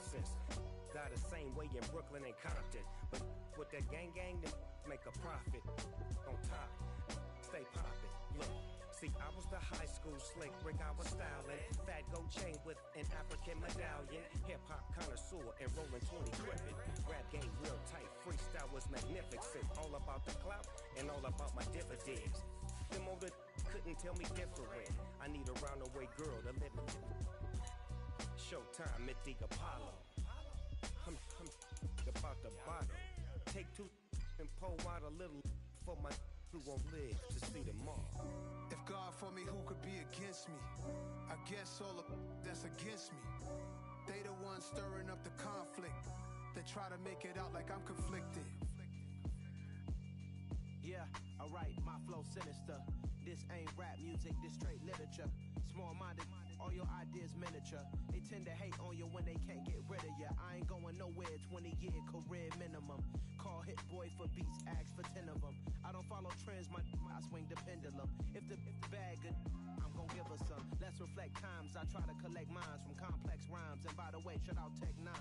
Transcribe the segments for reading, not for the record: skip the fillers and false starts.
nonsense. Got the same way in Brooklyn and Compton, but with that gang, them make a profit. On top, stay poppin'. Look, see, I was the high school slick Rick, I was styling. Fat gold chain with an African medallion. Hip-hop connoisseur and rolling 20 crippin'. Rap game real tight, freestyle was magnificent. All about the clout and all about my dividends. Them older couldn't tell me different. I need a round-the-way girl to live with. Showtime at the Apollo. I'm about the bottle. Take two and pour out a little for my who won't live to see tomorrow. If God for me, who could be against me? I guess all of that's against me. They the ones stirring up the conflict. They try to make it out like I'm conflicted. Yeah, alright, my flow sinister. This ain't rap music, this straight literature. Small-minded, all your ideas miniature. They tend to hate on you when they can't get rid of you. I ain't going nowhere, 20-year career minimum. Call Hit Boy for beats, ask for 10 of them. I don't follow trends, I swing the pendulum. If the bag good, I'm gon' give her some. Let's reflect times, I try to collect minds from complex rhymes. And by the way, shout out Tech 9.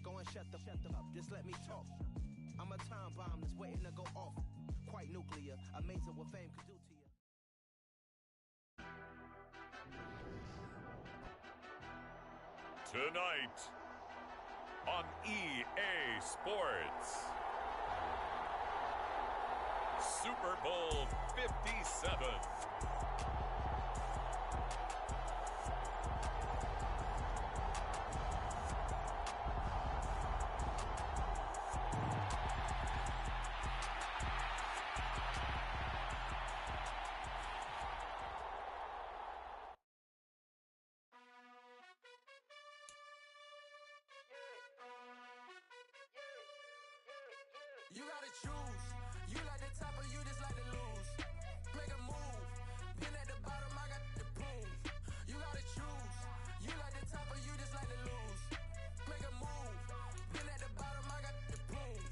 Go and shut the up, just let me talk. I'm a time bomb that's waiting to go off. Quite nuclear, amazing what fame could do to you. Tonight on EA Sports, Super Bowl 57. You gotta choose. You like the top or you just like to lose. Make a move. Been at the bottom, I got the proof. You gotta choose. You like the top or you just like to lose. Make a move. Been at the bottom, I got the proof.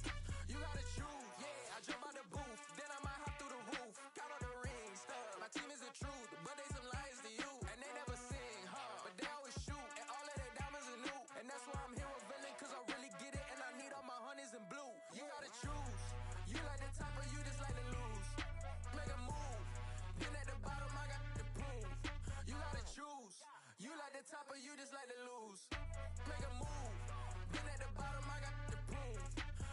You gotta choose. Yeah, I jump out the booth, then I might hop through the roof. Got all the rings. My team is the truth, but they some liars to you. And they never sing, but they always shoot. And all of their diamonds are new. And that's why I'm here with villain, cause I really get it. And I need all my honeys in blue. You gotta choose. You like the top or you just like to lose. Make a move. Been at the bottom, I got the proof. You gotta choose. You like the top or you just like to lose. Make a move. Been at the bottom, I got the proof.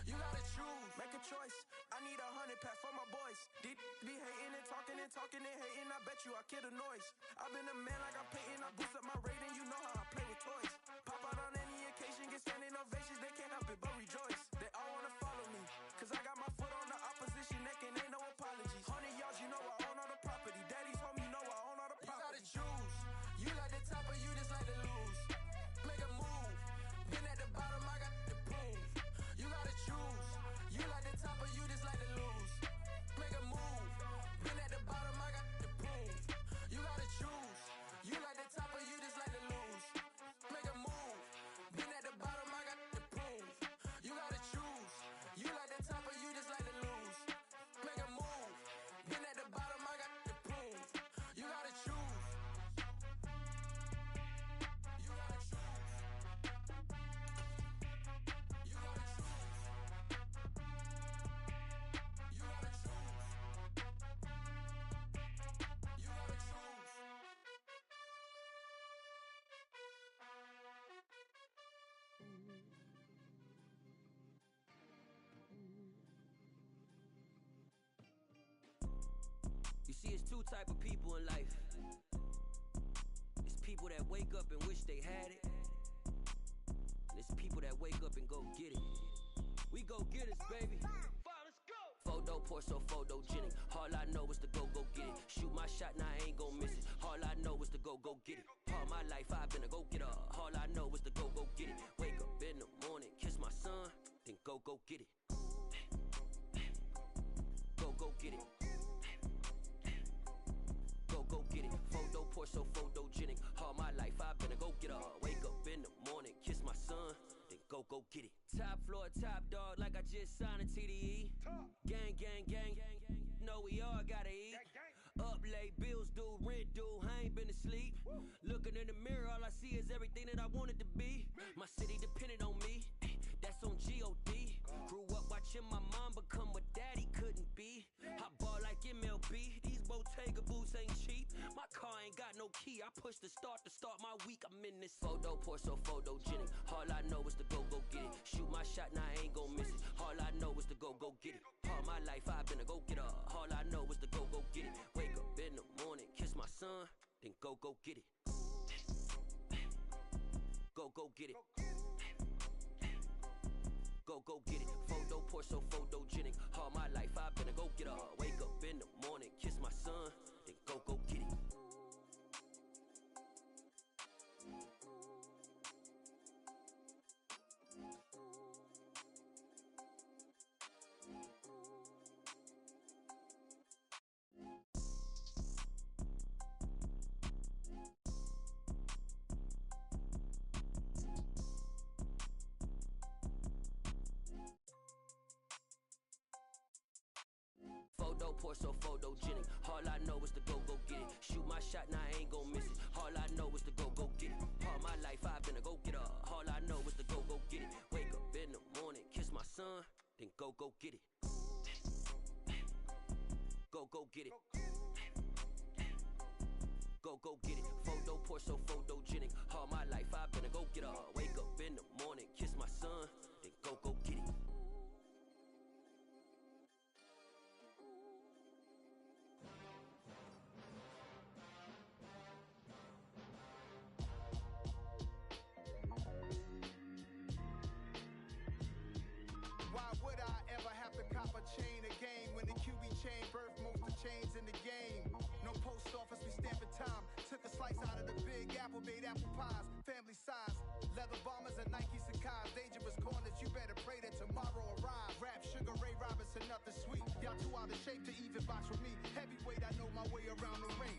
You gotta choose. Make a choice. I need 100 pack for my boys. Be hating and talking and talking and hating. I bet you I kill the noise. I've been a man like I'm Peyton. I boost up my rating. You know how I play with toys. Pop out on any occasion, get standing ovations. They can't help it but rejoice. They all wanna follow me, cause I got my foot on the opposition neck and ain't no apologies. 100 yards, you know I own all the property. Daddy's home, you know I own all the property. You gotta choose. You like the top or you just like to lose. Make a move. Been at the bottom, I got the proof. You gotta choose. You like the top or you just like to lose. Make a move. Been at the bottom, I got the proof. You gotta choose. You like the top or you just like to lose. Make a move. Been at the bottom, I got the proof. You gotta choose. You like the top or you just like to lose. Make a move. Been at the bottom, I got the proof. You gotta choose. You gotta choose. You gotta choose. You gotta choose. You gotta choose. You see, it's two type of people in life. It's people that wake up and wish they had it. And it's people that wake up and go get it. We go get it, baby. Photo poor, so photogenic. All I know is to go get it. Shoot my shot, now I ain't gon' miss it. All I know is to go get it. All my life I've been a go-getter. All I know is to go get it. Wake up in the morning, kiss my son, then go get it. Go get it. Go get it. Photo poor, so photogenic. All my life I've been a go-getter. Wake up in the morning, kiss my son, then go get it. Top floor, top dog, like I just signed a TDE. Gang, gang, gang, know we all gotta eat. Up late, bills due, rent due, I ain't been asleep. Looking in the mirror, all I see is everything that I wanted to be. My city, the push the start my week. I'm in this photo pour so photogenic. All I know is to go get it. Shoot my shot, now I ain't gon' miss it. All I know is to go get it. All my life I've been a go getter. All I know is to go get it. Wake up in the morning, kiss my son, then go get it. Go get it. Go get it. Photo pour so photogenic. All my life I've been a go getter. Wake up in the morning, kiss my son, then go get it. Photo pour so photogenic. All I know is to go get it. Shoot my shot, now I ain't gon' miss it. All I know is to go get it. All my life I've been a go getter. All I know is to go get it. Wake up in the morning, kiss my son, then go get it. Go get it. Go get it. Photo pour so photogenic. All my life I've been a go getter. Wake up in the morning, kiss my son, then go get it. Why would I ever have to cop a chain a game when the QB chain birthed most of chains in the game? No post office, we stamping time. Took a slice out of the big apple, made apple pies, family size. Leather bombers and Nike Sacai's. Dangerous corners, you better pray that tomorrow arrives. Rap, Sugar Ray Robinson, nothing sweet. Y'all too out of shape to even box with me. Heavyweight, I know my way around the ring.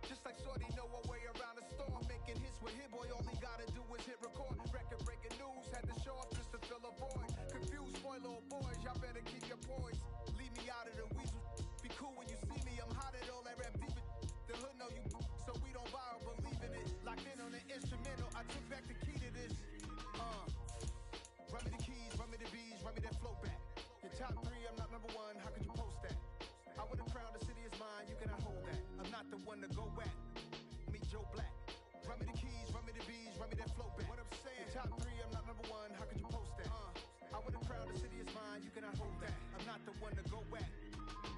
Just like Shorty know her way around the storm. Making hits with Hit Boy, all he gotta do is hit record. Record breaking news, had to show up just to fill a void. Confused boy, little boys, y'all better keep your poise. Leave me out of the weasel. Be cool when you see me, I'm hot at all that rap deep. The hood know you, so we don't borrow, believe in it. Locked in on the instrumental, I took back the key to this. Run me the keys, run me the bees, run me that flow back. Your top three, I'm not number one, how could you post that? I would've crowned the city is mine, you cannot hold that. I'm not the one to go back. Meet Joe Black. Run me the keys, run me the bees, run me that flow back. What I'm saying, top three, I'm not number one, how could you post that? I would've crowned the city is mine, you cannot hold that. I'm not the one to go back.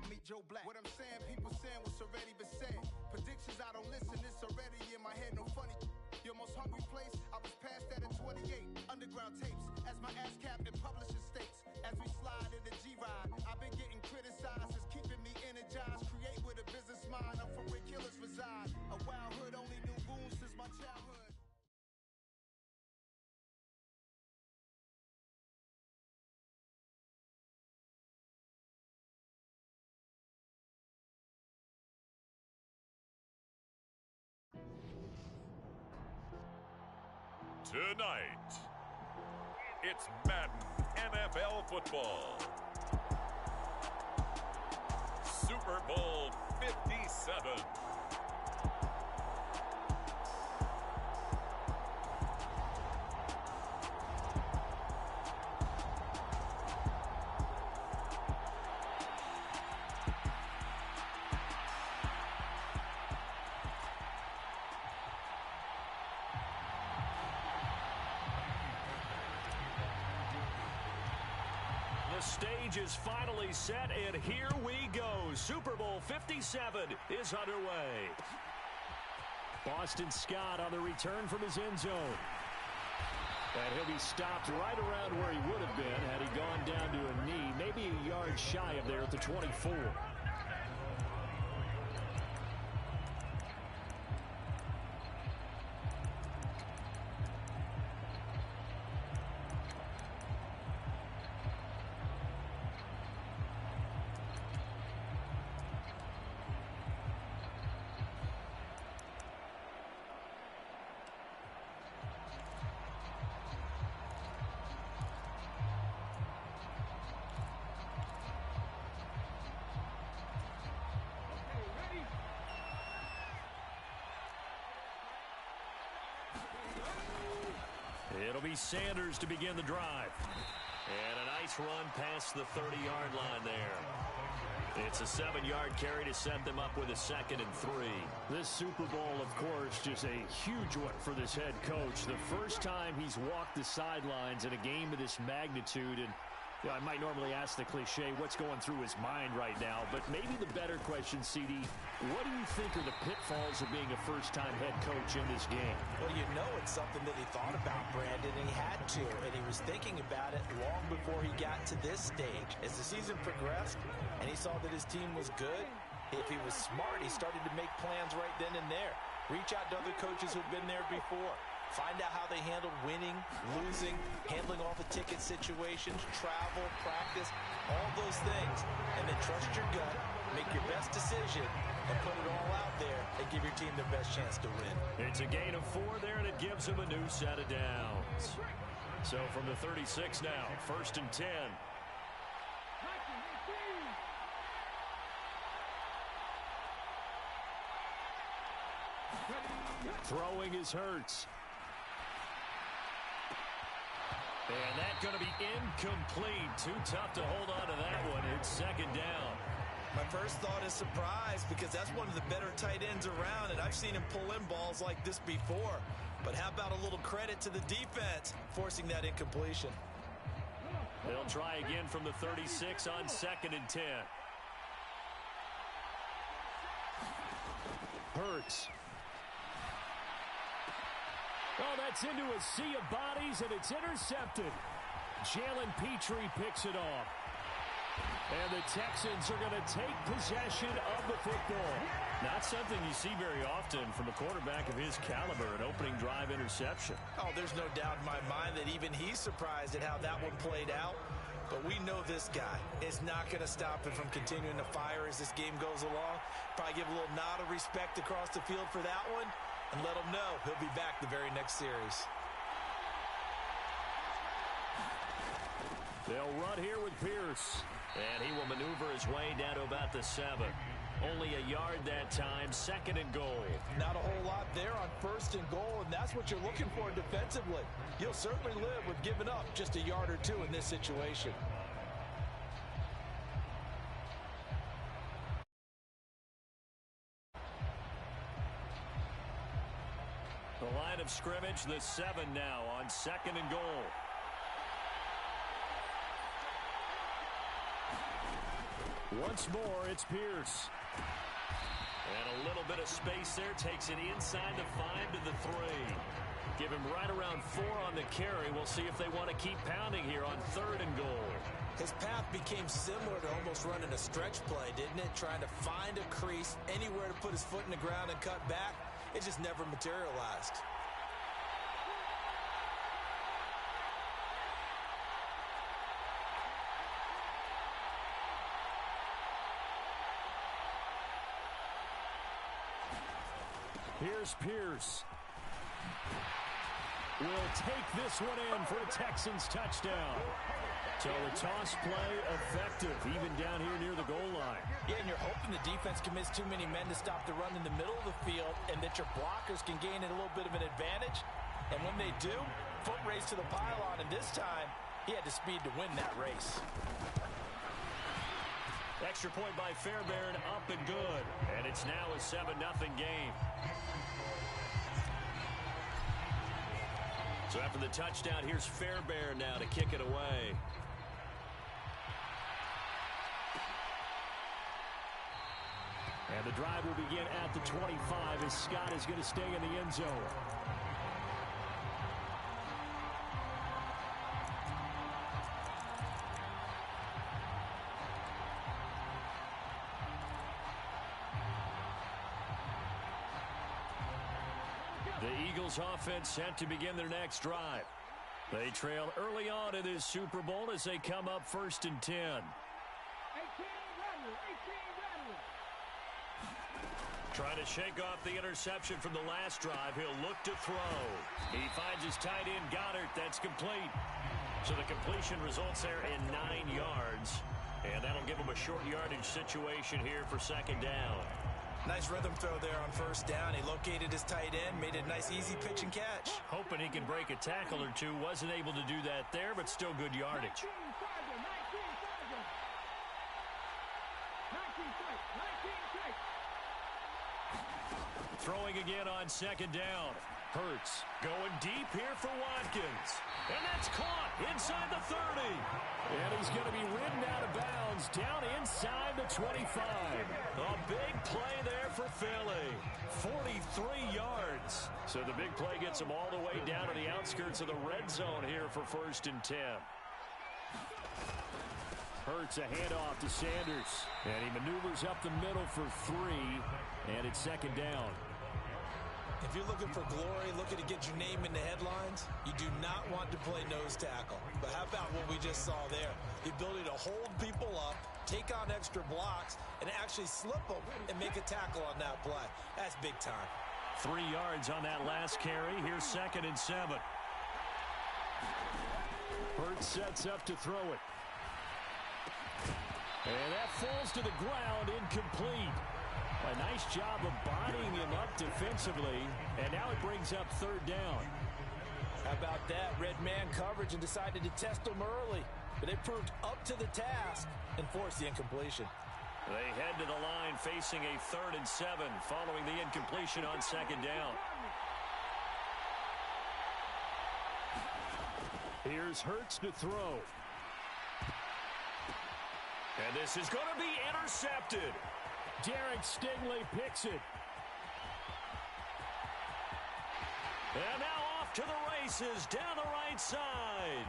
Meet Joe Black. What I'm saying, people saying what's already been said. Predictions, I don't listen, it's already in my head, no funny. Your most hungry place, I was past that at 28. Underground tapes, as my ass capped in publishing states. As we slide in the G-Ride, I've been getting criticized, it's keeping me energized. Create with a business mind, I'm from where killers reside. A wild hood, only knew goons since my childhood. Tonight, it's Madden NFL football. Super Bowl 57. The stage is finally set, and here we go. Super Bowl 57 is underway. Boston Scott on the return from his end zone. And he'll be stopped right around where he would have been had he gone down to a knee, maybe a yard shy of there at the 24. It'll be Sanders to begin the drive. And a nice run past the 30-yard line there. It's a 7-yard carry to set them up with a 2nd and 3. This Super Bowl, of course, just a huge one for this head coach. The first time he's walked the sidelines in a game of this magnitude. And I might normally ask the cliche, what's going through his mind right now? But maybe the better question, CD, what do you think are the pitfalls of being a first-time head coach in this game? Well, you know it's something that he thought about, Brandon, and he had to. And he was thinking about it long before he got to this stage. As the season progressed and he saw that his team was good, if he was smart, he started to make plans right then and there. Reach out to other coaches who've been there before. Find out how they handled winning, losing, handling all the ticket situations, travel, practice, all those things. And then trust your gut, make your best decision, and put it all out there and give your team the best chance to win. It's a gain of 4 there, and it gives them a new set of downs. So from the 36 now, 1st and 10. Throwing is Hurts. And that's going to be incomplete. Too tough to hold on to that one. It's 2nd down. My first thought is surprise because that's one of the better tight ends around, and I've seen him pull in balls like this before. But how about a little credit to the defense forcing that incompletion? They'll try again from the 36 on 2nd and 10. Hurts. Oh, that's into a sea of bodies, and it's intercepted. Jalen Petrie picks it off. And the Texans are going to take possession of the football. Not something you see very often from a quarterback of his caliber, an opening drive interception. Oh, there's no doubt in my mind that even he's surprised at how that one played out. But we know this guy is not going to stop him from continuing to fire as this game goes along. Probably give a little nod of respect across the field for that one. And let him know he'll be back the very next series. They'll run here with Pierce. And he will maneuver his way down to about the 7. Only a yard that time, 2nd and goal. Not a whole lot there on 1st and goal, and that's what you're looking for defensively. You'll certainly live with giving up just a yard or 2 in this situation. The line of scrimmage, the 7 now on 2nd and goal. Once more, it's Pierce. And a little bit of space there. Takes it inside the 5 to the 3. Give him right around 4 on the carry. We'll see if they want to keep pounding here on 3rd and goal. His path became similar to almost running a stretch play, didn't it? Trying to find a crease, anywhere to put his foot in the ground and cut back. It just never materialized. Here's Pierce. Will take this one in for a Texans touchdown. So the toss play effective, even down here near the goal line. Yeah, and you're hoping the defense commits too many men to stop the run in the middle of the field and that your blockers can gain a little bit of an advantage. And when they do, foot race to the pylon, and this time he had the speed to win that race. Extra point by Fairbairn, up and good. And it's now a 7-0 game. So after the touchdown, here's Fairbairn now to kick it away. And the drive will begin at the 25 as Scott is going to stay in the end zone. The Eagles offense set to begin their next drive. They trail early on in this Super Bowl as they come up 1st and 10. Trying to shake off the interception from the last drive. He'll look to throw. He finds his tight end, Goddard. That's complete. So the completion results there in 9 yards. And that'll give him a short yardage situation here for 2nd down. Nice rhythm throw there on first down. He located his tight end, made a nice easy pitch and catch. Hoping he can break a tackle or two. Wasn't able to do that there, but still good yardage. Throwing again on second down. Hurts going deep here for Watkins. And that's caught inside the 30. And he's going to be ridden out of bounds down inside the 25. A big play there for Philly. 43 yards. So the big play gets him all the way down to the outskirts of the red zone here for 1st and 10. Hurts a handoff to Sanders. And he maneuvers up the middle for 3. And it's second down. If you're looking for glory, looking to get your name in the headlines, you do not want to play nose tackle. But how about what we just saw there? The ability to hold people up, take on extra blocks, and actually slip them and make a tackle on that play. That's big time. 3 yards on that last carry. Here's 2nd and 7. Hurts sets up to throw it. And that falls to the ground, incomplete. A nice job of bodying him up defensively, and now it brings up 3rd down. How about that? Red man coverage and decided to test him early, but they proved up to the task and forced the incompletion. They head to the line facing a 3rd and 7 following the incompletion on 2nd down. Here's Hurts to throw. And this is going to be intercepted. Derek Stingley picks it. And now off to the races down the right side.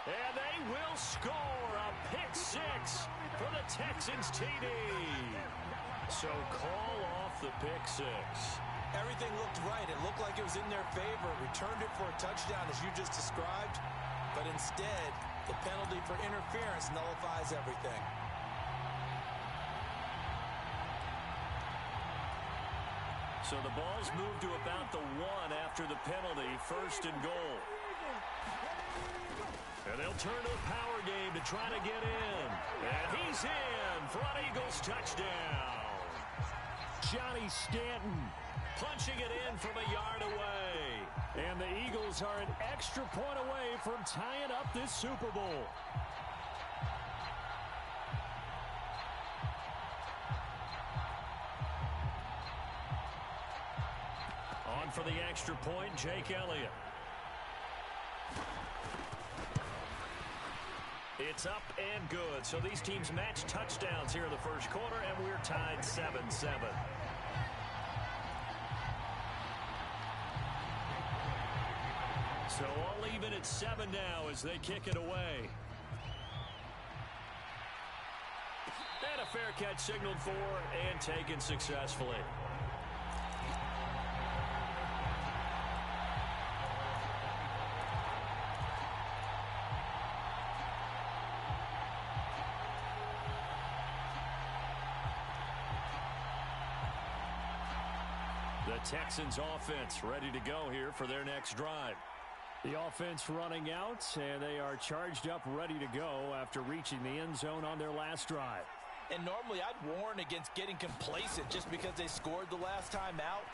And they will score a pick 6 for the Texans TD. So call off the pick 6. Everything looked right. It looked like it was in their favor. Returned it for a touchdown as you just described. But instead, the penalty for interference nullifies everything. So the ball's moved to about the 1 after the penalty, 1st and goal. And they'll turn to the power game to try to get in. And he's in for an Eagles touchdown. Johnny Stanton punching it in from a yard away. And the Eagles are an extra point away from tying up this Super Bowl. On for the extra point, Jake Elliott. It's up and good. So these teams match touchdowns here in the first quarter, and we're tied 7-7. So all even at 7 now as they kick it away. And a fair catch signaled for and taken successfully. The Texans offense ready to go here for their next drive. The offense running out, and they are charged up, ready to go after reaching the end zone on their last drive. And normally I'd warn against getting complacent just because they scored the last time out.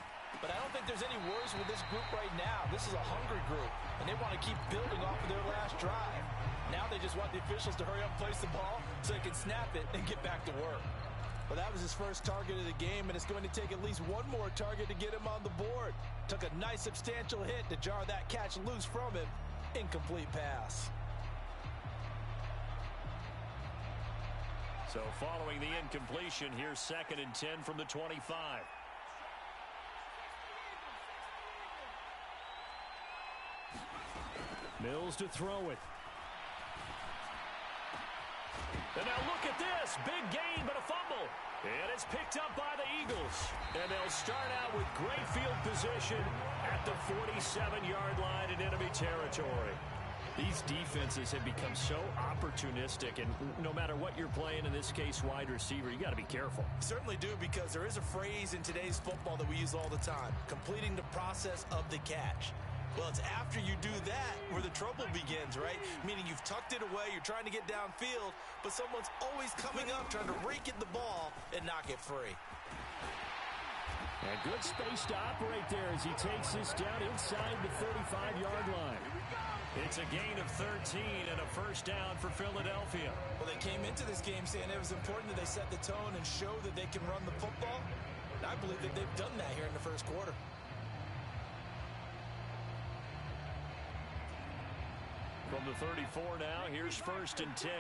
But I don't think there's any worries with this group right now. This is a hungry group, and they want to keep building off of their last drive. Now they just want the officials to hurry up and place the ball so they can snap it and get back to work. Well, that was his first target of the game, and it's going to take at least one more target to get him on the board. Took a nice substantial hit to jar that catch loose from him. Incomplete pass. So following the incompletion, here's 2nd and 10 from the 25. Mills to throw it. And now look at this. Big gain, but a fumble. And it's picked up by the Eagles. And they'll start out with great field position at the 47-yard line in enemy territory. These defenses have become so opportunistic, and no matter what you're playing, in this case wide receiver, you got to be careful. Certainly do, because there is a phrase in today's football that we use all the time, completing the process of the catch. Well, it's after you do that where the trouble begins, right? Meaning you've tucked it away, you're trying to get downfield, but someone's always coming up trying to rake at the ball and knock it free. And good space to operate there as he takes this down inside the 35-yard line. It's a gain of 13 and a first down for Philadelphia. Well, they came into this game saying it was important that they set the tone and show that they can run the football. And I believe that they've done that here in the first quarter. From the 34 now, here's 1st and 10.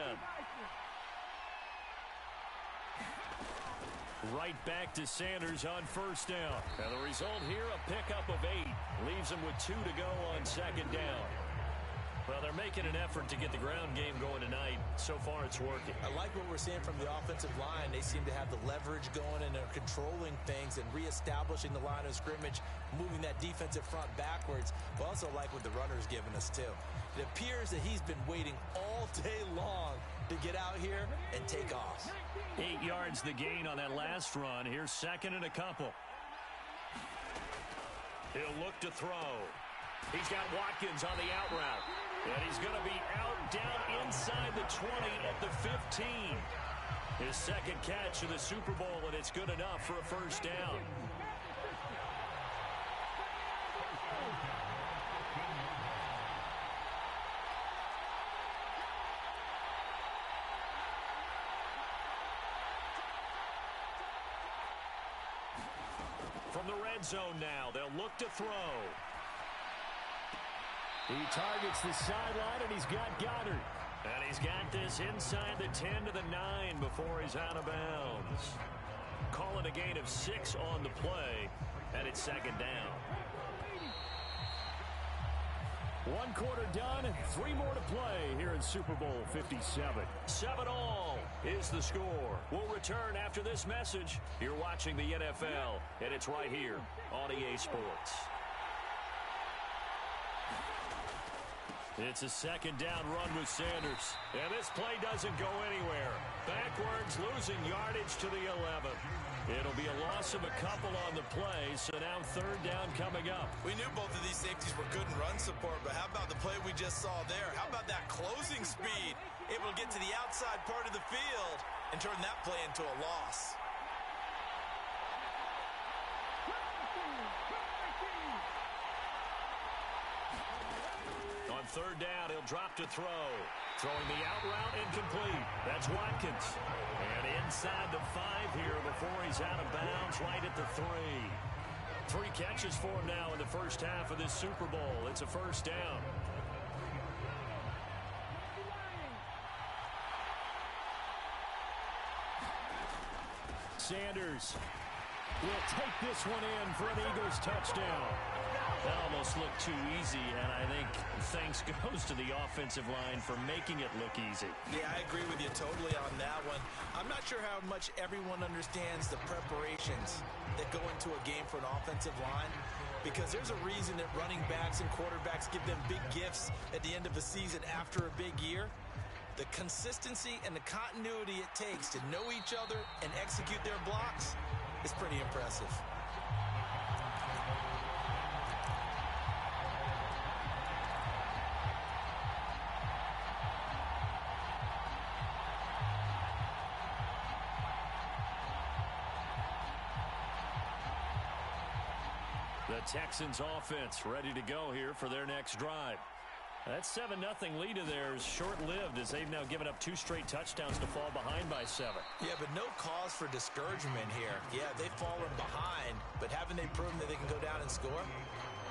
Right back to Sanders on 1st down. And the result here, a pickup of 8. Leaves him with 2 to go on 2nd down. Well, they're making an effort to get the ground game going tonight. So far, it's working. I like what we're seeing from the offensive line. They seem to have the leverage going, and they're controlling things and reestablishing the line of scrimmage, moving that defensive front backwards. But also like what the runner's giving us, too. It appears that he's been waiting all day long to get out here and take off. 8 yards the gain on that last run. Here's 2nd and a couple. He'll look to throw. He's got Watkins on the out route. And he's going to be out down inside the 20 at the 15. His 2nd catch of the Super Bowl, and it's good enough for a first down. From the red zone now, they'll look to throw. He targets the sideline, and he's got Goddard. And he's got this inside the 10 to the 9 before he's out of bounds. Calling a gain of 6 on the play, and it's 2nd down. 1 quarter done, 3 more to play here in Super Bowl 57. 7-all is the score. We'll return after this message. You're watching the NFL, and it's right here on EA Sports. It's a 2nd down run with Sanders. And this play doesn't go anywhere. Backwards, losing yardage to the 11. It'll be a loss of a couple on the play, so now 3rd down coming up. We knew both of these safeties were good in run support, but how about the play we just saw there? How about that closing speed? Able to get to the outside part of the field and turn that play into a loss. On 3rd down, he'll drop to throw. Throwing the out route incomplete. That's Watkins. And inside the 5 here before he's out of bounds right at the 3. 3 catches for him now in the first half of this Super Bowl. It's a first down. Sanders will take this one in for an Eagles touchdown. That almost looked too easy, and I think thanks goes to the offensive line for making it look easy. Yeah, I agree with you totally on that one. I'm not sure how much everyone understands the preparations that go into a game for an offensive line, because there's a reason that running backs and quarterbacks give them big gifts at the end of a season after a big year. The consistency and the continuity it takes to know each other and execute their blocks is pretty impressive. The Texans offense ready to go here for their next drive. That 7-0 lead of theirs short-lived as they've now given up 2 straight touchdowns to fall behind by 7. Yeah, but no cause for discouragement here. Yeah, they've fallen behind, but haven't they proven that they can go down and score?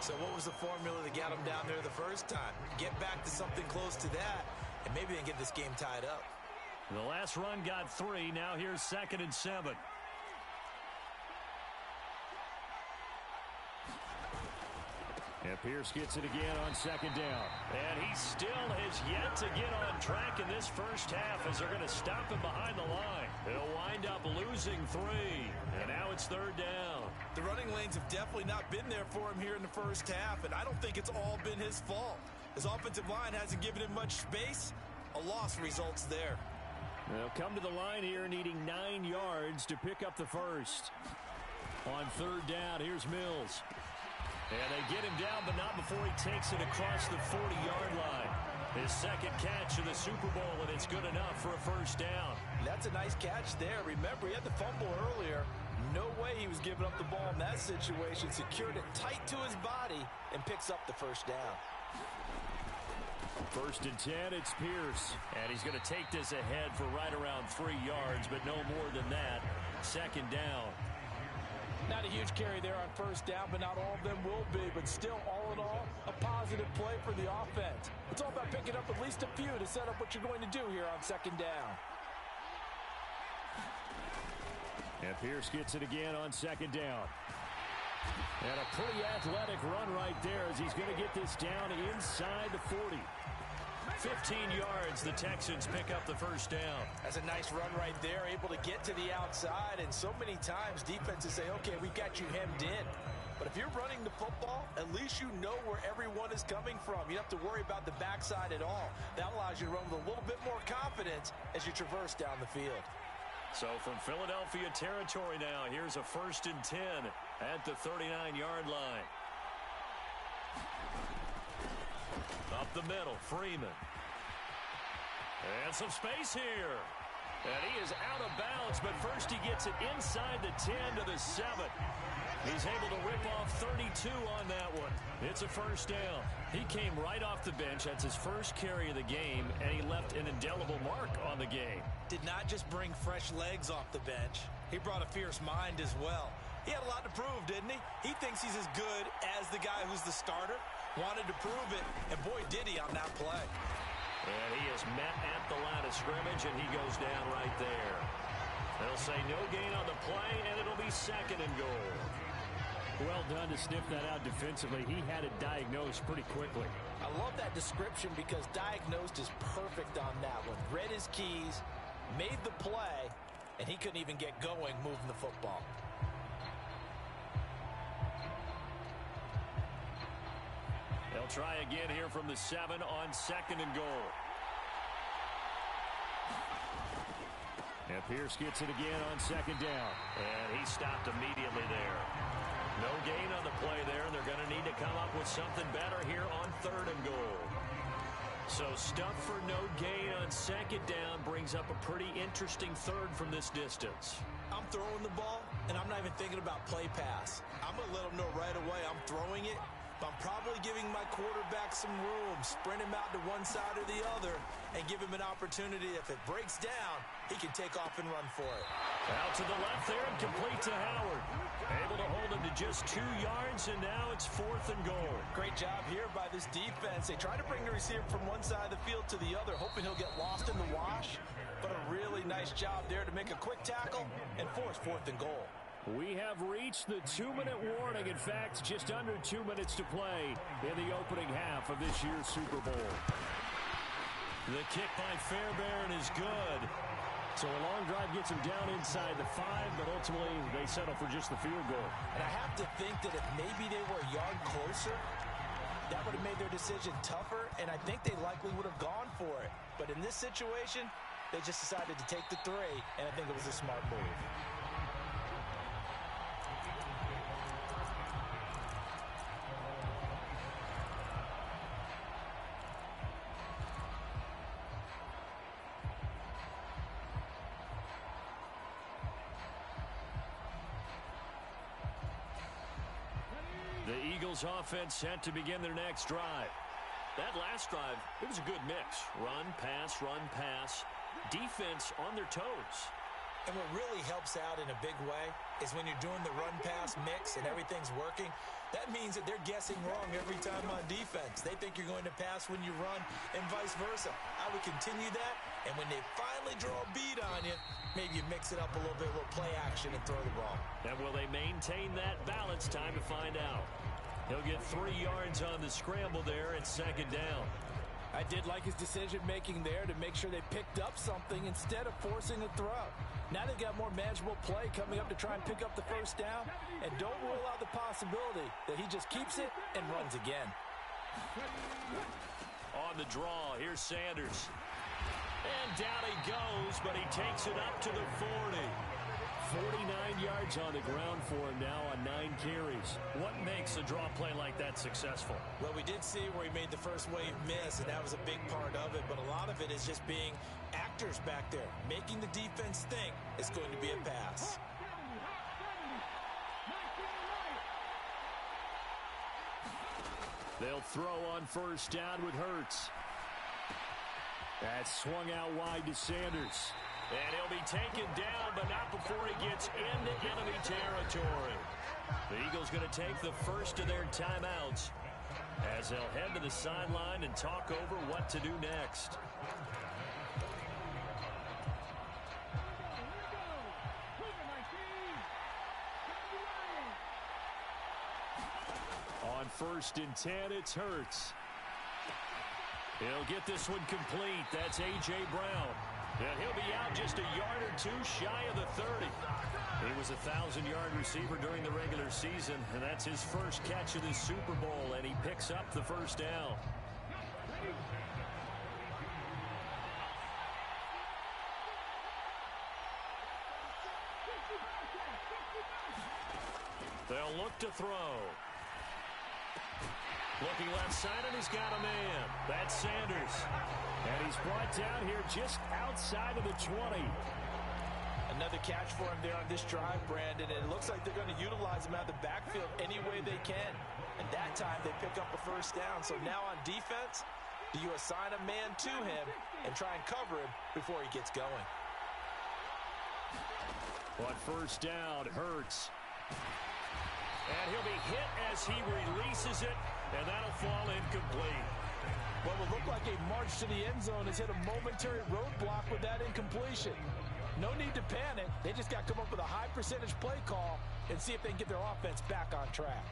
So what was the formula that got them down there the first time? Get back to something close to that, and maybe they can get this game tied up. The last run got 3. Now here's 2nd and 7. And Pierce gets it again on 2nd down. And he still has yet to get on track in this first half as they're going to stop him behind the line. He'll wind up losing 3. And now it's 3rd down. The running lanes have definitely not been there for him here in the first half, and I don't think it's all been his fault. His offensive line hasn't given him much space. A loss results there. They'll come to the line here needing 9 yards to pick up the first. On 3rd down, here's Mills. And they get him down, but not before he takes it across the 40-yard line. His 2nd catch of the Super Bowl, and it's good enough for a first down. That's a nice catch there. Remember, he had the fumble earlier. No way he was giving up the ball in that situation. Secured it tight to his body and picks up the first down. 1st and 10, it's Pierce. And he's going to take this ahead for right around 3 yards, but no more than that. 2nd down. Not a huge carry there on 1st down, but not all of them will be. But still, all in all, a positive play for the offense. It's all about picking up at least a few to set up what you're going to do here on 2nd down. And Pierce gets it again on 2nd down. And a pretty athletic run right there as he's going to get this down inside the 40. 15 yards, the Texans pick up the 1st down. That's a nice run right there, able to get to the outside. And so many times defenses say, okay, we've got you hemmed in. But if you're running the football, at least you know where everyone is coming from. You don't have to worry about the backside at all. That allows you to run with a little bit more confidence as you traverse down the field. So from Philadelphia territory now, here's a 1st and 10 at the 39-yard line. Up the middle, Freeman. And some space here. And he is out of bounds, but first he gets it inside the 10 to the 7. He's able to rip off 32 on that one. It's a 1st down. He came right off the bench. That's his first carry of the game, and he left an indelible mark on the game. Did not just bring fresh legs off the bench. He brought a fierce mind as well. He had a lot to prove, didn't he? He thinks he's as good as the guy who's the starter. Wanted to prove it, and boy, did he on that play. And he is met at the line of scrimmage, and he goes down right there. They'll say no gain on the play, and it'll be 2nd and goal. Well done to sniff that out defensively. He had it diagnosed pretty quickly. I love that description because diagnosed is perfect on that one. Read his keys, made the play, and he couldn't even get going moving the football. They'll try again here from the 7 on 2nd and goal. And Pierce gets it again on 2nd down. And he stopped immediately there. No gain on the play there, and they're going to need to come up with something better here on 3rd and goal. So stuff for no gain on 2nd down brings up a pretty interesting 3rd from this distance. I'm throwing the ball, and I'm not even thinking about play pass. I'm going to let them know right away I'm throwing it. I'm probably giving my quarterback some room, sprint him out to one side or the other, and give him an opportunity. If it breaks down, he can take off and run for it. Out to the left there and complete to Howard. Able to hold him to just 2 yards, and now it's 4th and goal. Great job here by this defense. They try to bring the receiver from one side of the field to the other, hoping he'll get lost in the wash. But a really nice job there to make a quick tackle and force 4th and goal. We have reached the 2-minute warning. In fact, just under 2 minutes to play in the opening half of this year's Super Bowl. The kick by Fairbairn is good. So a long drive gets him down inside the 5, but ultimately they settle for just the field goal. And I have to think that if maybe they were a yard closer, that would have made their decision tougher, and I think they likely would have gone for it. But in this situation, they just decided to take the 3, and I think it was a smart move. The Eagles offense set to begin their next drive. That last drive, it was a good mix. Run, pass, defense on their toes. And what really helps out in a big way is when you're doing the run-pass mix and everything's working, that means that they're guessing wrong every time on defense. They think you're going to pass when you run and vice versa. I would continue that, and when they finally draw a bead on you, maybe you mix it up a little bit, a little play action and throw the ball. And will they maintain that balance? Time to find out. He'll get 3 yards on the scramble there at 2nd down. I did like his decision-making there to make sure they picked up something instead of forcing a throw. Now they've got more manageable play coming up to try and pick up the 1st down, and don't rule out the possibility that he just keeps it and runs again. On the draw, here's Sanders. And down he goes, but he takes it up to the 40. 49 yards on the ground for him now on 9 carries. What makes a draw play like that successful? Well, we did see where he made the first wave miss, and that was a big part of it, but a lot of it is just being actors back there, making the defense think it's going to be a pass. They'll throw on first down with Hurts. That's swung out wide to Sanders. And he'll be taken down, but not before he gets into enemy territory. The Eagles going to take the first of their timeouts as they'll head to the sideline and talk over what to do next. On 1st and 10, it's Hurts. He'll get this one complete. That's A.J. Brown. And he'll be out just a yard or two shy of the 30. He was a 1,000-yard receiver during the regular season, and that's his first catch of this Super Bowl, and he picks up the first down. They'll look to throw. Looking left side, and he's got a man. That's Sanders. And he's brought down here just outside of the 20. Another catch for him there on this drive, Brandon. And it looks like they're going to utilize him out of the backfield any way they can. And that time they pick up a first down. So now on defense, do you assign a man to him and try and cover him before he gets going? On first down, Hurts. And he'll be hit as he releases it. And that'll fall incomplete. What will look like a march to the end zone has hit a momentary roadblock with that incompletion. No need to panic. They just got to come up with a high percentage play call and see if they can get their offense back on track.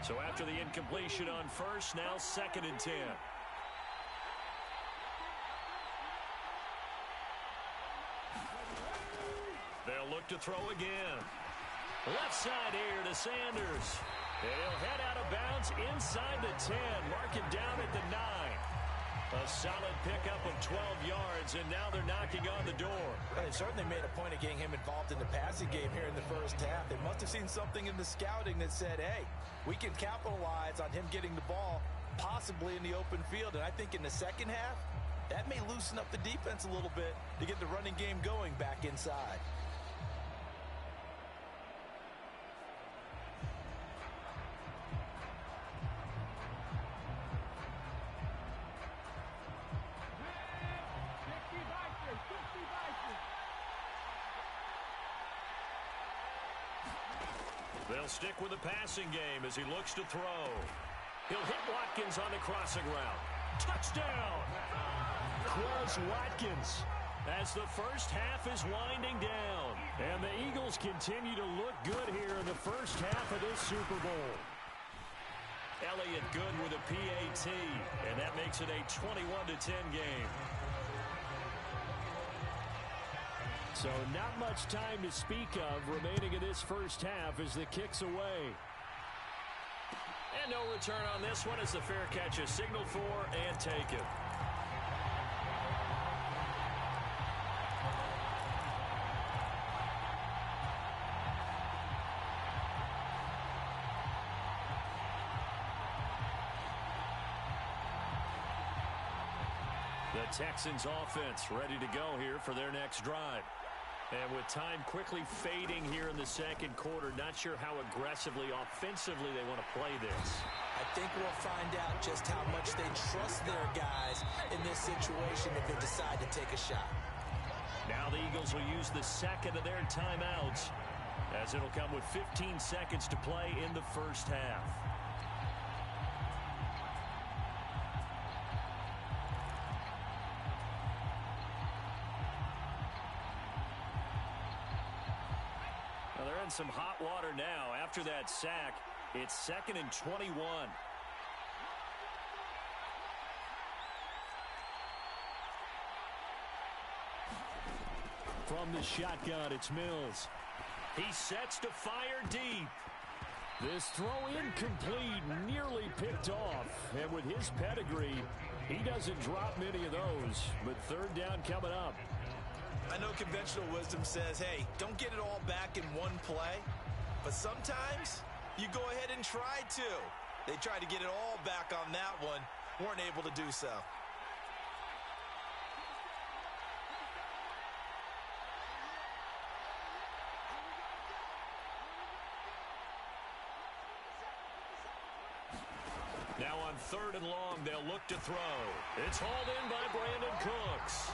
So after the incompletion on first, now 2nd and 10. They'll look to throw again. Left side here to Sanders. And he'll head out of bounds inside the 10. Mark it down at the 9. A solid pickup of 12 yards, and now they're knocking on the door. Well, they certainly made a point of getting him involved in the passing game here in the first half. They must have seen something in the scouting that said, hey, we can capitalize on him getting the ball, possibly in the open field. And I think in the second half, that may loosen up the defense a little bit to get the running game going back inside. They'll stick with the passing game as he looks to throw. He'll hit Watkins on the crossing route. Touchdown! Quez Watkins as the first half is winding down. And the Eagles continue to look good here in the first half of this Super Bowl. Elliott good with a PAT, and that makes it a 21-10 game. So not much time to speak of remaining in this first half as the kick's away. And no return on this one as the fair catch is signaled for and taken. The Texans offense ready to go here for their next drive. And with time quickly fading here in the second quarter, not sure how aggressively, offensively they want to play this. I think we'll find out just how much they trust their guys in this situation if they decide to take a shot. Now the Eagles will use the second of their timeouts as it'll come with 15 seconds to play in the first half. Some hot water now after that sack. It's 2nd and 21. From the shotgun, it's Mills. He sets to fire deep. This throw incomplete, nearly picked off. And with his pedigree, he doesn't drop many of those. But 3rd down coming up. I know conventional wisdom says, hey, don't get it all back in one play. But sometimes you go ahead and try to. They tried to get it all back on that one, weren't able to do so. Now on 3rd and long, they'll look to throw. It's hauled in by Brandon Cooks.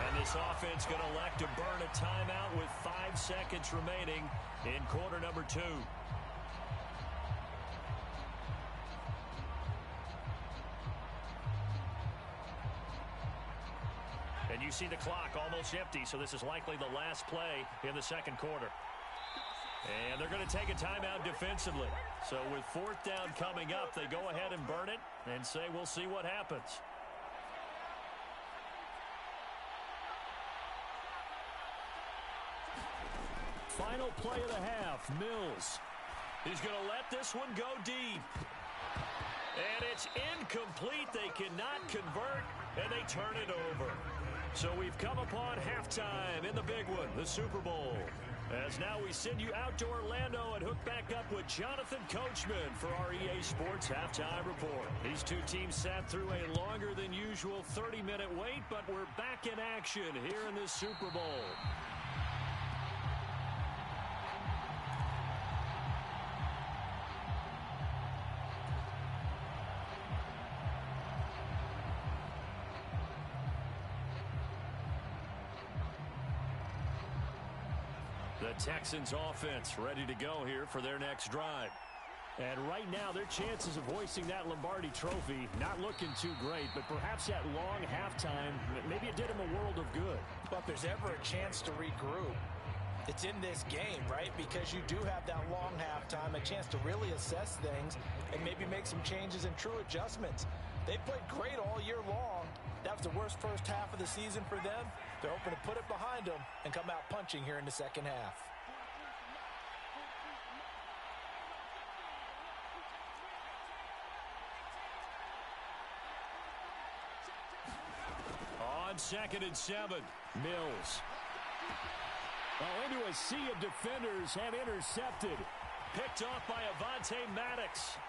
And this offense going to elect to burn a timeout with 5 seconds remaining in quarter number 2. And you see the clock almost empty, so this is likely the last play in the second quarter. And they're going to take a timeout defensively. So with 4th down coming up, they go ahead and burn it and say we'll see what happens. Final play of the half, Mills. He's going to let this one go deep. And it's incomplete. They cannot convert, and they turn it over. So we've come upon halftime in the big one, the Super Bowl. As now we send you out to Orlando and hook back up with Jonathan Coachman for our EA Sports Halftime Report. These two teams sat through a longer than usual 30-minute wait, but we're back in action here in this Super Bowl. The Texans offense ready to go here for their next drive. And right now, their chances of hoisting that Lombardi trophy not looking too great, but perhaps that long halftime, maybe it did them a world of good. But if there's ever a chance to regroup, it's in this game, right? Because you do have that long halftime, a chance to really assess things and maybe make some changes and true adjustments. They played great all year long. That was the worst first half of the season for them. They're hoping to put it behind them and come out punching here in the second half. On 2nd and 7, Mills. Oh, into a sea of defenders and intercepted. Picked off by Avonte Maddox.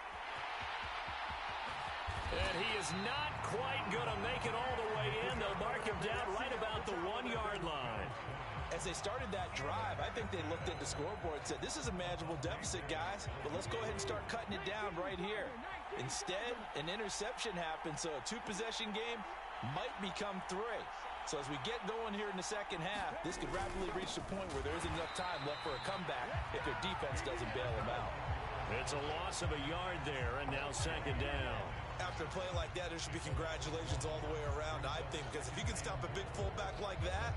And he is not quite going to make it all the way in. They'll mark him down right about the 1-yard line. As they started that drive, I think they looked at the scoreboard and said, this is a manageable deficit, guys, but let's go ahead and start cutting it down right here. Instead, an interception happened, so a 2-possession game might become 3. So as we get going here in the second half, this could rapidly reach the point where there isn't enough time left for a comeback if their defense doesn't bail them out. It's a loss of a yard there, and now 2nd down. After a play like that, there should be congratulations all the way around, I think, because if you can stop a big fullback like that,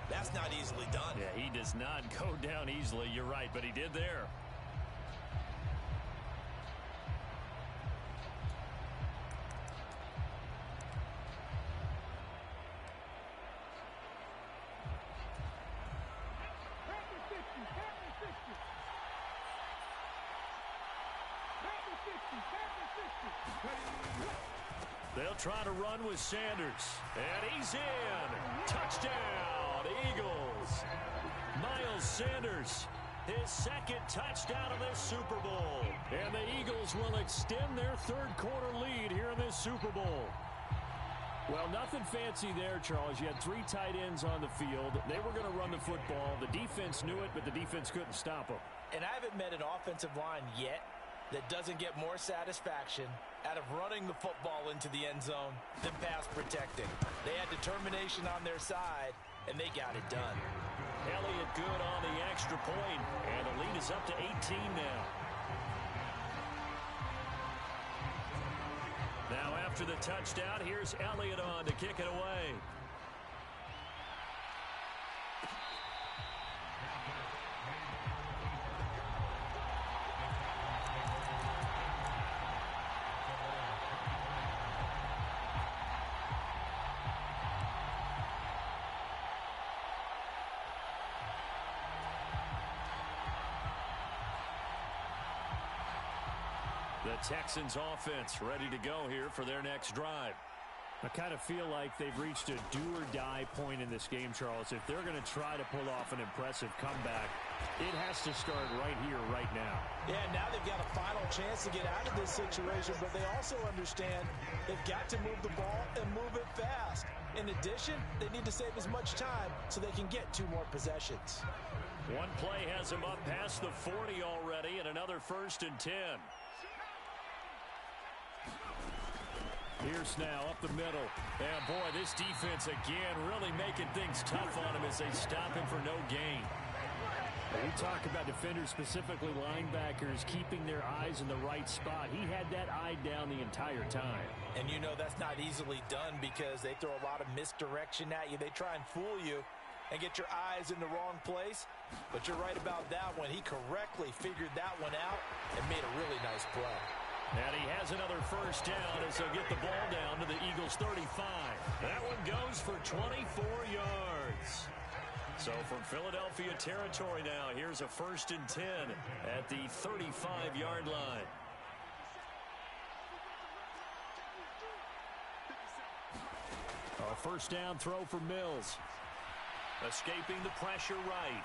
that's not easily done. Yeah, he does not go down easily. You're right, but he did there. They'll try to run with Sanders. And he's in. Touchdown, Eagles. Miles Sanders, his 2nd touchdown of this Super Bowl. And the Eagles will extend their 3rd quarter lead here in this Super Bowl. Well, nothing fancy there, Charles. You had 3 tight ends on the field. They were going to run the football. The defense knew it, but the defense couldn't stop them. And I haven't met an offensive line yet that doesn't get more satisfaction out of running the football into the end zone than pass protecting. They had determination on their side, and they got it done. Elliott good on the extra point, and the lead is up to 18 now. Now after the touchdown, here's Elliott on to kick it away. The Texans offense ready to go here for their next drive. I kind of feel like they've reached a do-or-die point in this game, Charles. If they're going to try to pull off an impressive comeback, it has to start right here, right now. Yeah, now they've got a final chance to get out of this situation, but they also understand they've got to move the ball and move it fast. In addition, they need to save as much time so they can get 2 more possessions. One play has them up past the 40 already, and another 1st and 10. Pierce now up the middle. And boy, this defense again really making things tough on him as they stop him for no gain. We talk about defenders, specifically linebackers, keeping their eyes in the right spot. He had that eye down the entire time. And you know that's not easily done because they throw a lot of misdirection at you. They try and fool you and get your eyes in the wrong place. But you're right about that one. He correctly figured that one out and made a really nice play. And he has another 1st down as they'll get the ball down to the Eagles' 35. That one goes for 24 yards. So from Philadelphia territory now, here's a 1st and 10 at the 35-yard line. A 1st down throw for Mills. Escaping the pressure right.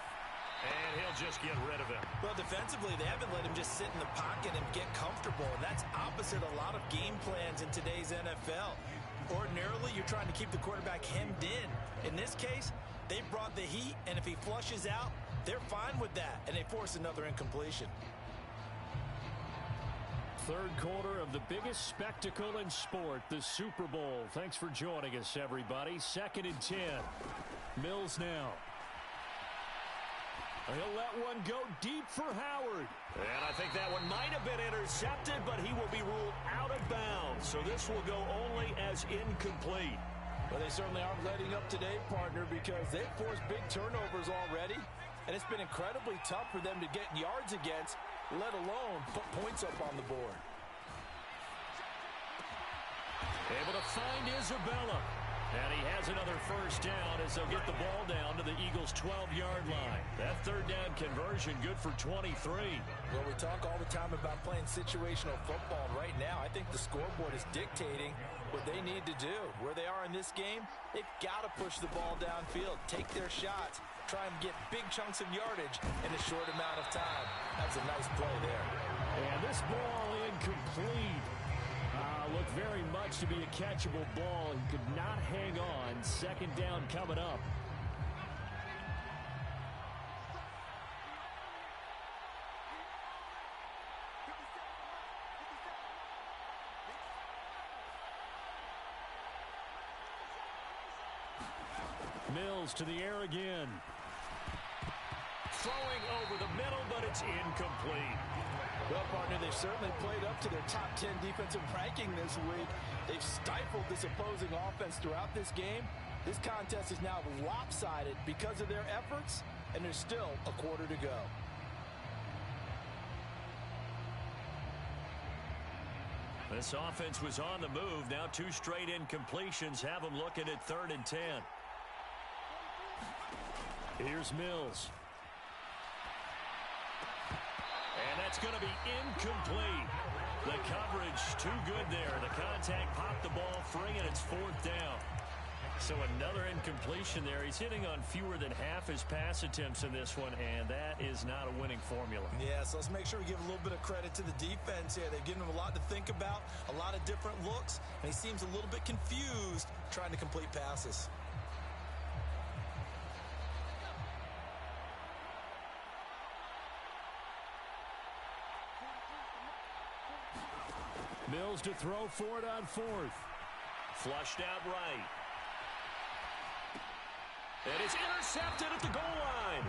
And he'll just get rid of him. Well, defensively, they haven't let him just sit in the pocket and get comfortable, and that's opposite a lot of game plans in today's NFL. Ordinarily, you're trying to keep the quarterback hemmed in. In this case, they brought the heat, and if he flushes out, they're fine with that, and they force another incompletion. 3rd quarter of the biggest spectacle in sport, the Super Bowl. Thanks for joining us, everybody. 2nd and 10. Mills now. He'll let one go deep for Howard. And I think that one might have been intercepted, but he will be ruled out of bounds. So this will go only as incomplete. Well, they certainly aren't letting up today, partner, because they've forced big turnovers already. And it's been incredibly tough for them to get yards against, let alone put points up on the board. Able to find Isabella. And he has another 1st down as they'll get the ball down to the Eagles' 12-yard line. That 3rd down conversion good for 23. Well, we talk all the time about playing situational football. And right now, I think the scoreboard is dictating what they need to do. Where they are in this game, they've got to push the ball downfield, take their shots, try and get big chunks of yardage in a short amount of time. That's a nice play there. And this ball incomplete. Looked very much to be a catchable ball. He could not hang on. 2nd down coming up. Mills to the air again. Throwing over the middle, but it's incomplete. Well, partner, they've certainly played up to their top 10 defensive ranking this week. They've stifled this opposing offense throughout this game. This contest is now lopsided because of their efforts, and there's still a quarter to go. This offense was on the move. Now 2 straight incompletions have them looking at 3rd and 10. Here's Mills. And that's going to be incomplete. The coverage too good there. The contact popped the ball free, and it's 4th down. So another incompletion there. He's hitting on fewer than half his pass attempts in this one, and that is not a winning formula. Yeah, so let's make sure we give a little bit of credit to the defense here. They've given him a lot to think about, a lot of different looks, and he seems a little bit confused trying to complete passes. Mills to throw for it on 4th. Flushed out right. It is intercepted at the goal line.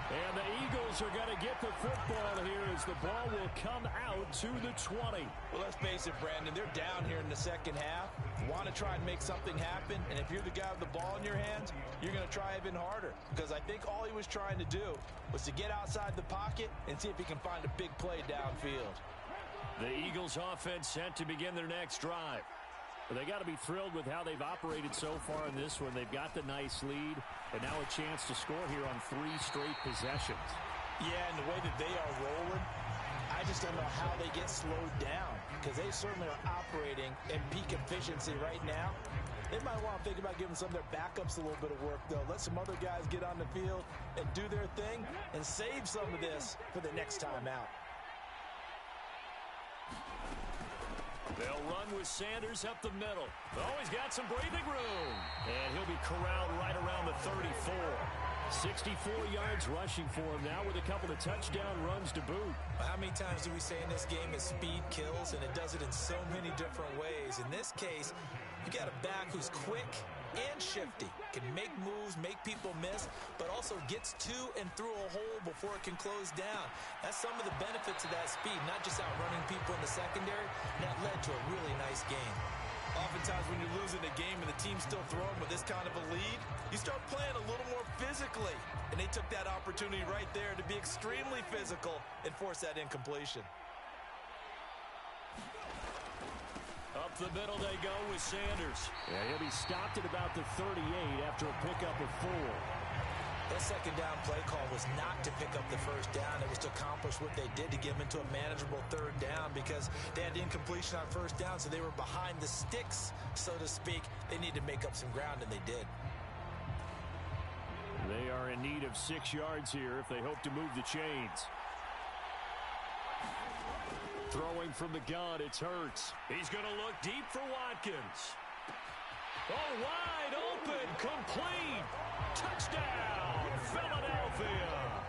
And the Eagles are going to get the football here as the ball will come out to the 20. Well, let's face it, Brandon, they're down here in the second half. Want to try and make something happen, and if you're the guy with the ball in your hands, you're going to try even harder. Because I think all he was trying to do was to get outside the pocket and see if he can find a big play downfield. The Eagles offense set to begin their next drive. But they got to be thrilled with how they've operated so far in this one. They've got the nice lead, and now a chance to score here on 3 straight possessions. Yeah, and the way that they are rolling, I just don't know how they get slowed down, because they certainly are operating at peak efficiency right now. They might want to think about giving some of their backups a little bit of work, though. Let some other guys get on the field and do their thing and save some of this for the next time out. They'll run with Sanders up the middle. Oh, he's got some breathing room. And he'll be corralled right around the 34. 64 yards rushing for him now with a couple of touchdown runs to boot. How many times do we say in this game is speed kills, and it does it in so many different ways. In this case, you got a back who's quick and shifty, can make moves, make people miss, but also gets to and through a hole before it can close down. That's some of the benefits of that speed, not just outrunning people in the secondary, and that led to a really nice game. Oftentimes when you're losing a game and the team's still throwing with this kind of a lead, you start playing a little more physically. And they took that opportunity right there to be extremely physical and force that incompletion. Up the middle they go with Sanders. Yeah, he'll be stopped at about the 38 after a pickup of 4. That second down play call was not to pick up the first down. It was to accomplish what they did to get them into a manageable third down because they had incompletion on first down, so they were behind the sticks, so to speak. They needed to make up some ground, and they did. They are in need of 6 yards here if they hope to move the chains. Throwing from the gun, it's Hurts. He's going to look deep for Watkins. Oh, wide open, complete. Touchdown, Philadelphia.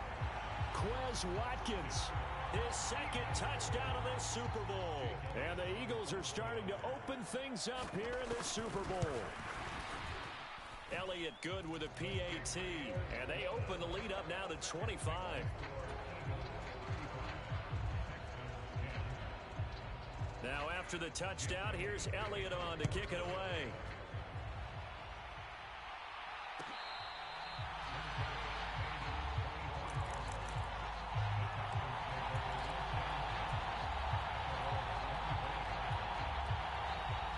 Quez Watkins, his second touchdown of this Super Bowl. And the Eagles are starting to open things up here in this Super Bowl. Elliott good with a PAT. And they open the lead up now to 25. Now after the touchdown, here's Elliott on to kick it away.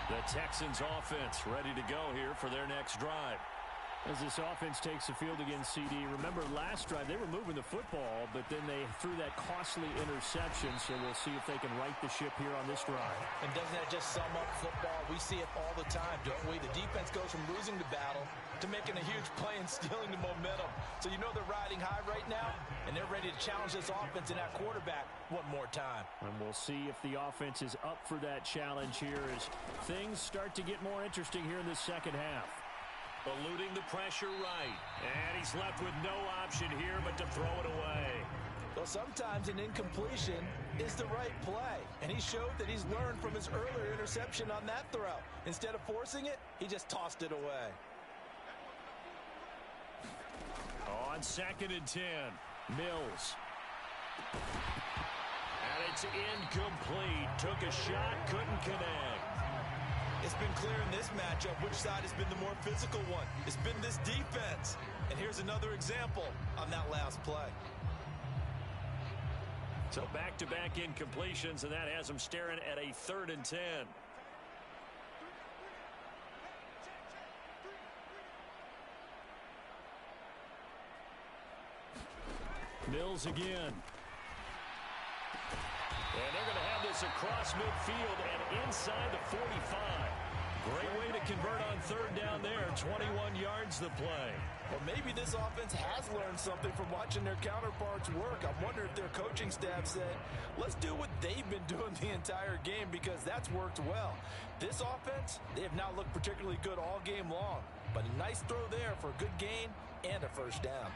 The Texans offense ready to go here for their next drive. As this offense takes the field against CD, remember last drive they were moving the football, but then they threw that costly interception, so we'll see if they can right the ship here on this drive. And doesn't that just sum up football? We see it all the time, don't we? The defense goes from losing the battle to making a huge play and stealing the momentum. So you know they're riding high right now, and they're ready to challenge this offense and that quarterback one more time. And we'll see if the offense is up for that challenge here as things start to get more interesting here in the second half. Eluding the pressure right. And he's left with no option here but to throw it away. Well, sometimes an incompletion is the right play. And he showed that he's learned from his earlier interception on that throw. Instead of forcing it, he just tossed it away. On 2nd and 10, Mills. And it's incomplete. Took a shot, couldn't connect. It's been clear in this matchup which side has been the more physical one. It's been this defense. And here's another example on that last play. So back-to-back incompletions, and that has them staring at a 3rd and 10. Mills again. And they're going to have this across midfield and inside the 45. Great way to convert on 3rd down there. 21 yards the play. Well, maybe this offense has learned something from watching their counterparts work. I wonder if their coaching staff said, let's do what they've been doing the entire game because that's worked well. This offense, they have not looked particularly good all game long. But a nice throw there for a good gain and a first down.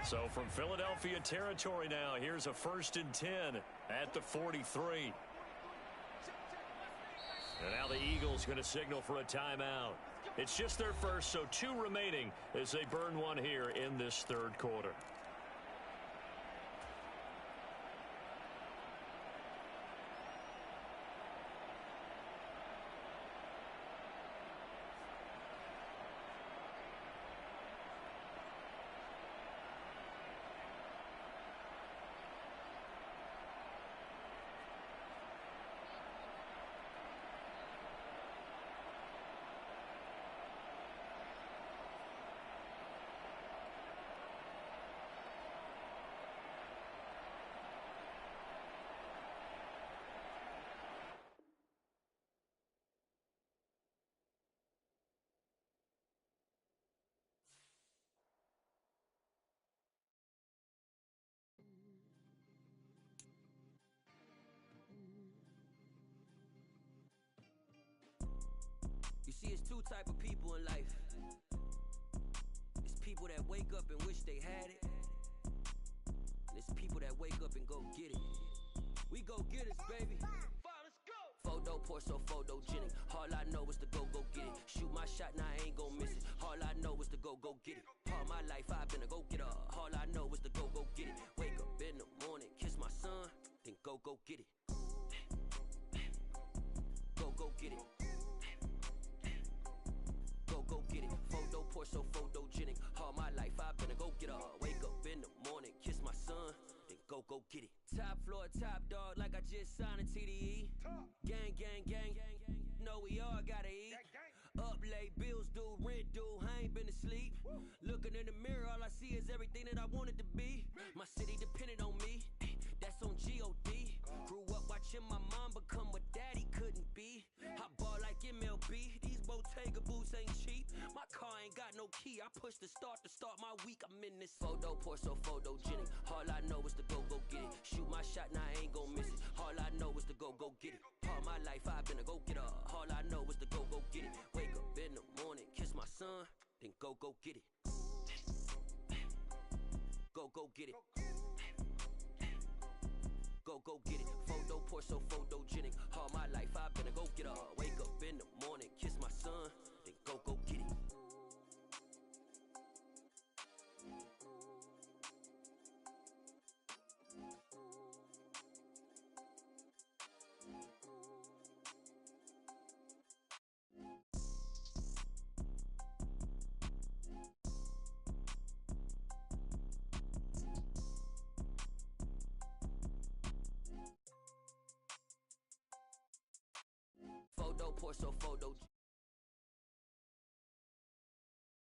So from Philadelphia territory now, here's a 1st and 10 at the 43. And now the Eagles going to signal for a timeout. It's just their first, so 2 remaining as they burn one here in this 3rd quarter. type of people in life. It's people that wake up and wish they had it. And it's people that wake up and go get it. We go get it, baby. Photo poor, so photogenic. All I know is to go get it. Shoot my shot, now I ain't gon' miss it. All I know is to go get it. All my life I've been a go getter. All I know is to go get it. Wake up in the morning, kiss my son, then go get it. Go get it. Go get it. Photo poor, so photogenic. All my life I've been a go getter. Wake up in the morning, kiss my son, then go get it. Top floor, top dog, like I just signed a TDE. Gang, gang, gang, know we all gotta eat. Up late, bills due, rent due, I ain't been asleep. Looking in the mirror, all I see is everything that I wanted to be. My city depended on me, that's on G.O.D. Grew up watching my mom become what daddy couldn't be. I ball like MLB, these Bottega boots ain't cheap. My car ain't got no key, I push the start to start my week. I'm in this photo poor, so photogenic. All I know is to go get it. Shoot my shot, now I ain't gon' miss it. All I know is to go get it. All my life I've been a go getter. All I know is to go get it. Wake up in the morning, kiss my son, then go get it. Go get it. Go get it. Photo poor, so photogenic. All my life I've been a go getter. Wake up in the morning, kiss my son, then go get it. Photo poor, so photo.